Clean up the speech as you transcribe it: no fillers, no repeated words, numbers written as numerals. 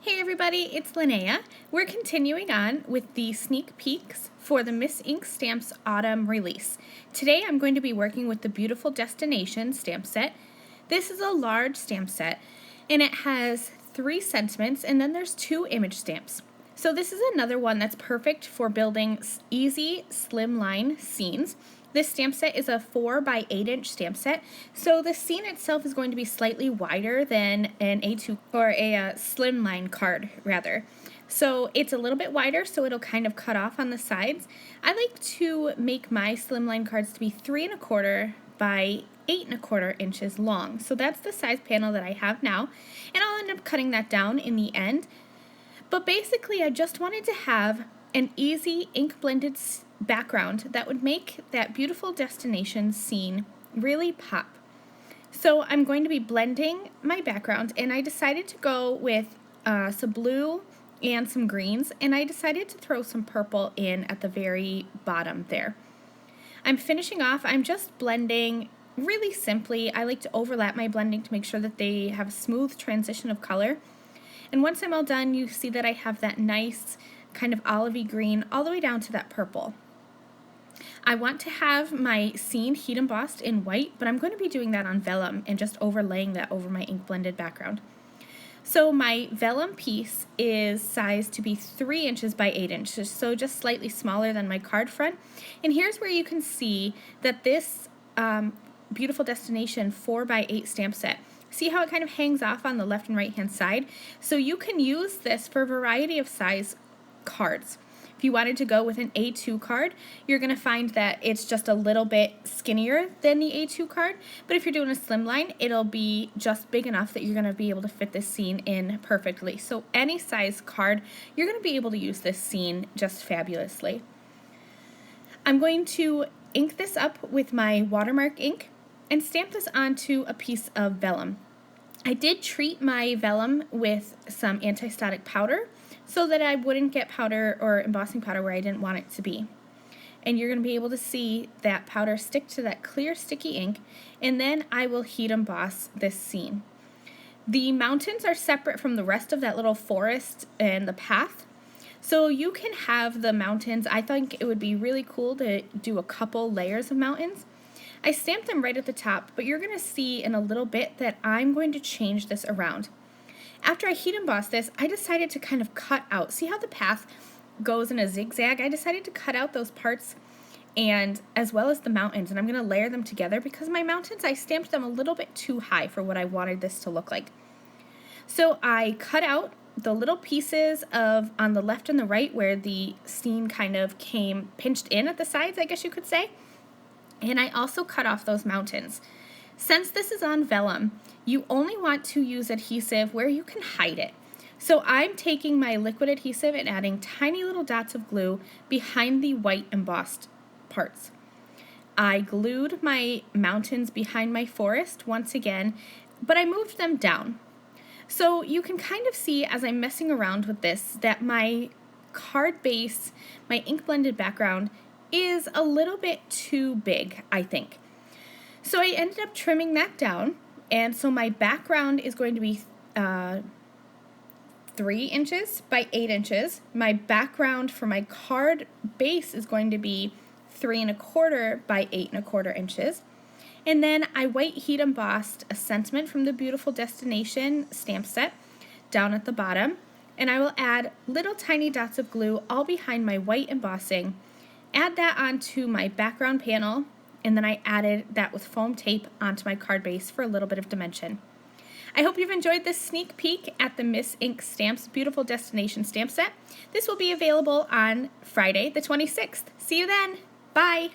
Hey everybody, it's Linnea. We're continuing on with the sneak peeks for the Miss Ink Stamps Autumn release. Today I'm going to be working with the Beautiful Destination stamp set. This is a large stamp set and it has 3 sentiments and then there's 2 image stamps. So this is another one that's perfect for building easy slimline scenes. This stamp set is a 4 by 8 inch stamp set, so the scene itself is going to be slightly wider than an A2 or a slimline card rather. So it's a little bit wider, so it'll kind of cut off on the sides. I like to make my slimline cards to be 3 1/4 by 8 1/4 inches long. So that's the size panel that I have now, and I'll end up cutting that down in the end. But basically, I just wanted to have an easy ink blended background that would make that Beautiful Destination scene really pop. So I'm going to be blending my background, and I decided to go with some blue and some greens, and I decided to throw some purple in at the very bottom there. I'm finishing off, I'm just blending really simply. I like to overlap my blending to make sure that they have a smooth transition of color. And once I'm all done, you see that I have that nice kind of olivey green all the way down to that purple. I want to have my scene heat embossed in white, but I'm going to be doing that on vellum and just overlaying that over my ink blended background. So my vellum piece is sized to be 3 inches by 8 inches, so just slightly smaller than my card front. And here's where you can see that this Beautiful Destination 4 by 8 stamp set, see how it kind of hangs off on the left and right hand side? So you can use this for a variety of size cards. If you wanted to go with an A2 card, you're going to find that it's just a little bit skinnier than the A2 card, but if you're doing a slimline, it'll be just big enough that you're going to be able to fit this scene in perfectly. So any size card, you're going to be able to use this scene just fabulously. I'm going to ink this up with my watermark ink and stamp this onto a piece of vellum. I did treat my vellum with some anti-static powder so that I wouldn't get powder or embossing powder where I didn't want it to be. And you're going to be able to see that powder stick to that clear sticky ink, and then I will heat emboss this scene. The mountains are separate from the rest of that little forest and the path, so you can have the mountains. I think it would be really cool to do a couple layers of mountains. I stamped them right at the top, but you're going to see in a little bit that I'm going to change this around. After I heat emboss this, I decided to kind of cut out. See how the path goes in a zigzag? I decided to cut out those parts and as well as the mountains, and I'm going to layer them together because my mountains, I stamped them a little bit too high for what I wanted this to look like. So I cut out the little pieces of on the left and the right where the scene kind of came pinched in at the sides, I guess you could say. And I also cut off those mountains. Since this is on vellum, you only want to use adhesive where you can hide it. So I'm taking my liquid adhesive and adding tiny little dots of glue behind the white embossed parts. I glued my mountains behind my forest once again, but I moved them down. So you can kind of see as I'm messing around with this that my card base, my ink blended background, is a little bit too big, I think. So I ended up trimming that down, and so my background is going to be 3 inches by 8 inches. My background for my card base is going to be 3 1/4 by 8 1/4 inches. And then I white heat embossed a sentiment from the Beautiful Destination stamp set down at the bottom, and I will add little tiny dots of glue all behind my white embossing. Add that onto my background panel, and then I added that with foam tape onto my card base for a little bit of dimension. I hope you've enjoyed this sneak peek at the Miss Ink Stamps Beautiful Destination stamp set. This will be available on Friday the 26th. See you then. Bye.